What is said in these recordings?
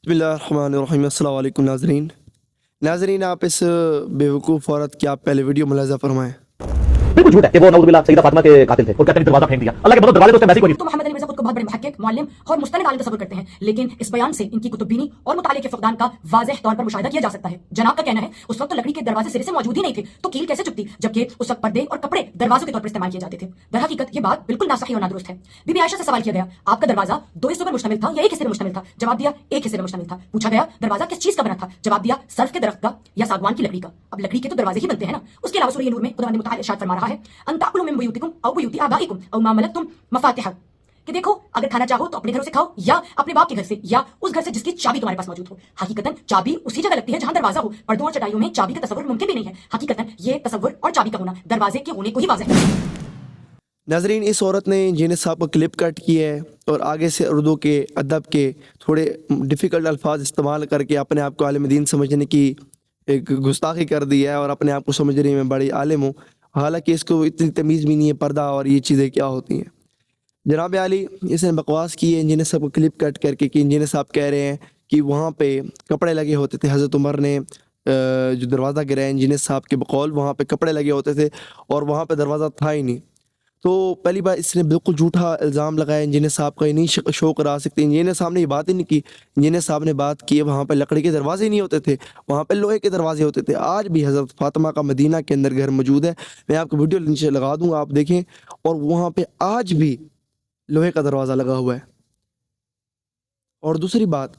बिस्मिल्लाहिर्रहमानिर्रहीम। अस्सलाम वालेकुम नाज़रीन, आप इस बेवकूफ़ औरत की आप पहले वीडियो मुलाज़ा फरमाएँ। बिल्कुल झूठ है कि वो नऊजुबिल्लाह सईदा फातिमा के कातिल थे और कहते हैं दरवाजा फेंक दिया। अल्लाह के बंदो, दरवाजे तो उसने वैसे ही कोई तो मोहम्मद अली मिर्जा खुद को बहुत बड़े मुहक्किक, मुअल्लिम और मुस्तनिद आलिम तस्वुर करते हैं, लेकिन इस बयान से इनकी कुतुबीनी और मुताले के फक़दान का वाज़ेह तौर पर मुशाहिदा किया जा सकता है। जनाब का कहना है उस वक्त तो लकड़ी के दरवाजे सिरे से मौजूद ही नहीं थे, तो कील कैसे चुभती, जबकि उस वक्त पर्दे और कपड़े दरवाजों के तौर पर इस्तेमाल किए जाते थे। दरहकीकत ये बात बिल्कुल नासही और नादुरुस्त है। बीबी आयशा से सवाल किया गया, आपका दरवाजा दो हिस्सों पर मुश्तमिल था या एक हिस्से पर मुश्तमिल था? जवाब दिया, एक हिस्से पर मुश्तमिल था। पूछा गया, दरवाजा किस चीज का बना था? जवाब दिया, सर्फ के दरख्त का या सागवान की लकड़ी का। अब लकड़ी के तो दरवाजे ही बनते हैं ना। उसके अलावा सूरह नूर में खुदा ने मुताल इरशाद फरमा रहा है, अंताकुलु मिन बुयूतिकुम औ बुयूति आबाइकुम औ मा मलकतुम मफातिहा, कि देखो अगर खाना चाहो तो अपने घरों से खाओ या अपने बाप के घर से या उस घर से जिसकी चाबी तुम्हारे पास मौजूद हो। हकीकतन चाबी उसी जगह लगती है जहां दरवाजा हो। पर्दों और चटाइयों में चाबी का तसव्वुर मुमकिन भी नहीं है। हकीकतन ये तसव्वुर और चाबी का होना दरवाजे के होने को ही वाज़ेह करता है। नाज़रीन, इस औरत ने इंजीनियर साहब का क्लिप कट किया है और आगे से उर्दू के अदब के थोड़े डिफ़िकल्ट अल्फाज इस्तेमाल करके अपने आप को आलिम दीन समझने की एक गुस्ताखी कर दी है और अपने आप को समझ रही है मैं बड़ी आलिम हूँ। हालांकि इसको इतनी तमीज़ भी नहीं है पर्दा और ये चीज़ें क्या होती हैं। जनाब आली इसने बकवास की है इंजीनियर साहब को क्लिप कट करके कि इंजीनियर साहब कह रहे हैं कि वहाँ पे कपड़े लगे होते थे। हज़रत उमर ने जो दरवाज़ा गिराया इंजीनियर साहब के बकौल वहाँ पे कपड़े लगे होते थे और वहाँ पे दरवाज़ा था ही नहीं। तो पहली बार इसने बिल्कुल झूठा इल्ज़ाम लगाया इंजीनियर साहब का, ये नहीं शो करा सकते। इंजीनियर साहब ने ये बात ही नहीं की। इंजीनियर साहब ने बात की है वहाँ पे लकड़ी के दरवाजे नहीं होते थे, वहाँ पे लोहे के दरवाजे होते थे। आज भी हज़रत फातिमा का मदीना के अंदर घर मौजूद है। मैं आपको वीडियो नीचे लगा दूँगा, आप देखें। और वहाँ पे आज भी लोहे का दरवाज़ा लगा हुआ है। और दूसरी बात,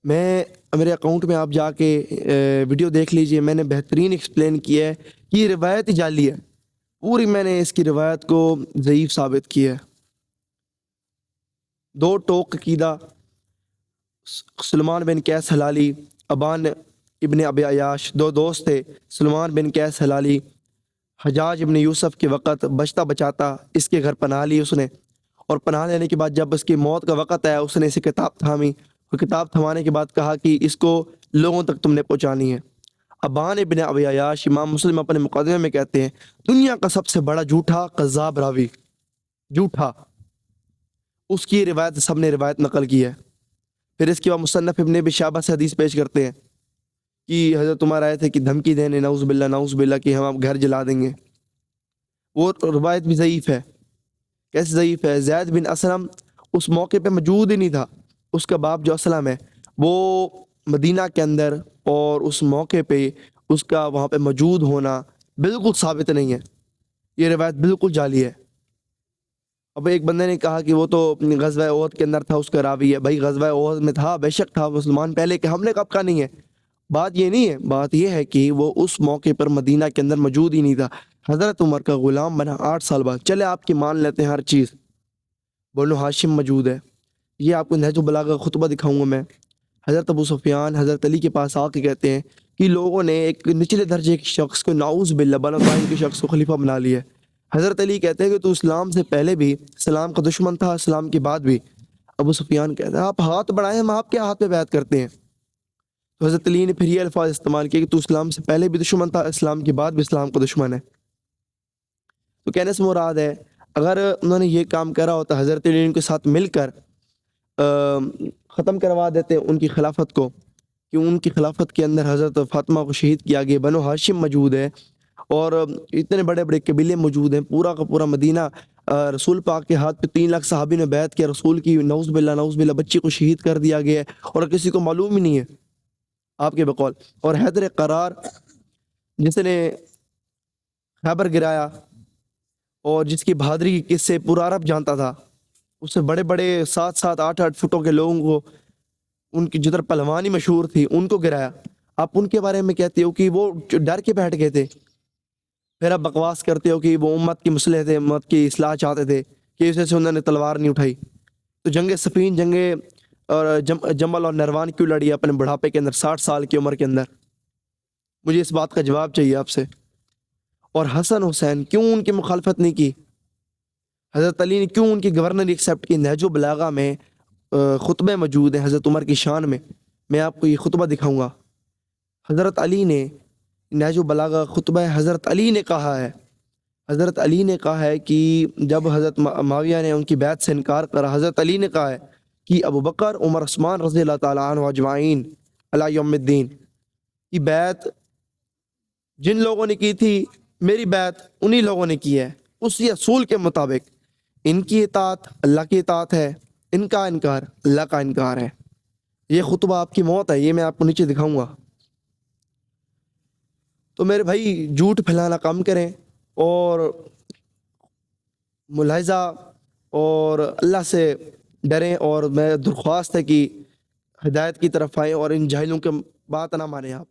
मैं मेरे अकाउंट में आप जाके वीडियो देख लीजिए, मैंने बेहतरीन एक्सप्लेन किया है कि ये रिवायत ही जाली है। पूरी मैंने इसकी रिवायत को ज़ईफ़ साबित किया है। दो टोक अकीदा सुलेमान बिन कैस हलाली, अबान इब्न अबी अयाश दो दोस्त थे। सुलेमान बिन कैस हलाली हजाज इब्न यूसुफ के वक़्त बचता बचाता इसके घर पनाह ली उसने, और पनाह लेने के बाद जब उसकी मौत का वक़्त आया उसने इसे किताब थामी और किताब थमाने के बाद कहा कि इसको लोगों तक तुमने पहुँचानी है। अबान इब्न अबी अयाश इमाम मुस्लिम अपने मुक़दमे में कहते हैं दुनिया का सबसे बड़ा झूठा कज़्ज़ाब रावी, झूठा, उसकी रिवायत सब ने रिवायत नकल की है। फिर इसके बाद मुसन्नफ़ इब्न अबी शैबा से हदीस पेश करते हैं कि हज़रत उमर आए थे कि धमकी देने नऊज़ बिल्ला कि हम आप घर जला देंगे। वो रिवायत भी ज़ईफ़ है। कैसे ज़ईफ़ है? ज़ैद बिन असलम उस मौके पे मौजूद ही नहीं था। उसका बाप जो असलम है वो मदीना के अंदर, और उस मौके पे उसका वहाँ पे मौजूद होना बिल्कुल साबित नहीं है। ये रिवायत बिल्कुल जाली है। अब एक बंदे ने कहा कि वो तो ग़ज़वा ओहद के अंदर था, उसका रावी है। भाई ग़ज़वा ओहद में था, बेशक था मुसलमान पहले के, हमने कब का नहीं है। बात ये नहीं है, बात ये है कि वो उस मौके पर मदीना के अंदर मौजूद ही नहीं था। हज़रत उमर का ग़ुलाम बना 8 साल बाद। चले आपकी मान लेते हैं हर चीज़। बनु हाशिम मौजूद है। ये आपको नहजुल बलागा का खुतबा दिखाऊंगा मैं। हज़रत अबू सुफियान हज़रत अली के पास आके कहते हैं कि लोगों ने एक निचले दर्जे के शख्स को नाउज़ बिल्ला बनताइन के शख्स को खलीफा बना लिया है। हज़रत अली कहते हैं कि तू इस्लाम से पहले भी इस्लाम का दुश्मन था, इस्लाम के बाद भी। अबू सुफियान कहते हैं आप हाथ बढ़ाएं, हम आपके हाथ पे बैत करते हैं। तो हज़रत अली ने फिर ये अल्फाज इस्तेमाल किए कि तू इस्लाम से पहले भी दुश्मन था, इस्लाम के बाद भी इस्लाम का दुश्मन है। तो कहने से मुराद है अगर उन्होंने ये काम करा होता हज़रत अली के साथ मिलकर ख़त्म करवा देते उनकी खिलाफत को, कि उनकी खिलाफत के अंदर हज़रत फातिमा को शहीद किया गया। बनो हाशिम मौजूद है और इतने बड़े बड़े कबीले मौजूद हैं। पूरा का पूरा मदीना रसूल पाक के हाथ पे 3 लाख सहाबी ने बैत किया। रसूल की नऊज़ बिल्ला बच्ची को शहीद कर दिया गया है और किसी को मालूम ही नहीं है आपके बकौल। और हैदर करार जिसने खैबर गिराया और जिसकी बहादुरी के किस्से पूरा अरब जानता था, उससे बड़े बड़े 7-7 8-8 फुटों के लोगों को, उनकी जिधर पहलवानी मशहूर थी, उनको गिराया। आप उनके बारे में कहते हो कि वो डर के बैठ गए थे। फिर आप बकवास करते हो कि वो उम्मत की मुसलह थे, उम्मत की इस्लाह चाहते थे, कि इस वजह से उन्होंने तलवार नहीं उठाई। तो जंग सफ़ीन, जंग और जमल और नरवान क्यों लड़ी अपने बुढ़ापे के अंदर, 60 साल की उम्र के अंदर? मुझे इस बात का जवाब चाहिए आपसे। और हसन हुसैन क्यों उनकी मुखालफत नहीं की? हज़रत अली ने क्यों उनकी गवर्नर एक्सेप्ट की? नहजुल बलागा में खुतबे मौजूद हैं हज़रत उमर की शान में। मैं आपको ये खुतबा दिखाऊंगा। हज़रत अली ने नहजुल बलागा खुतबा हज़रत अली ने कहा है, हज़रत अली ने कहा है कि जब हज़रत माविया ने उनकी बैत से इनकार करा, हज़रत अली ने कहा है کی ابو بکر عمر عثمان رضی اللہ تعالیٰ عنہ اجمعین علی یوم الدین کی بیعت جن لوگوں نے کی تھی، میری بیعت انہی لوگوں نے کی ہے اسی اصول کے مطابق۔ ان کی اطاعت اللہ کی اطاعت ہے، ان کا انکار اللہ کا انکار ہے۔ یہ خطبہ آپ کی موت ہے، یہ میں آپ کو نیچے دکھاؤں گا۔ تو میرے بھائی جھوٹ پھیلانا کم کریں اور ملاحظہ اور اللہ سے ڈریں، اور میں درخواست ہے کہ ہدایت کی طرف آئیں اور ان جاہلوں کے بات نہ مانیں آپ۔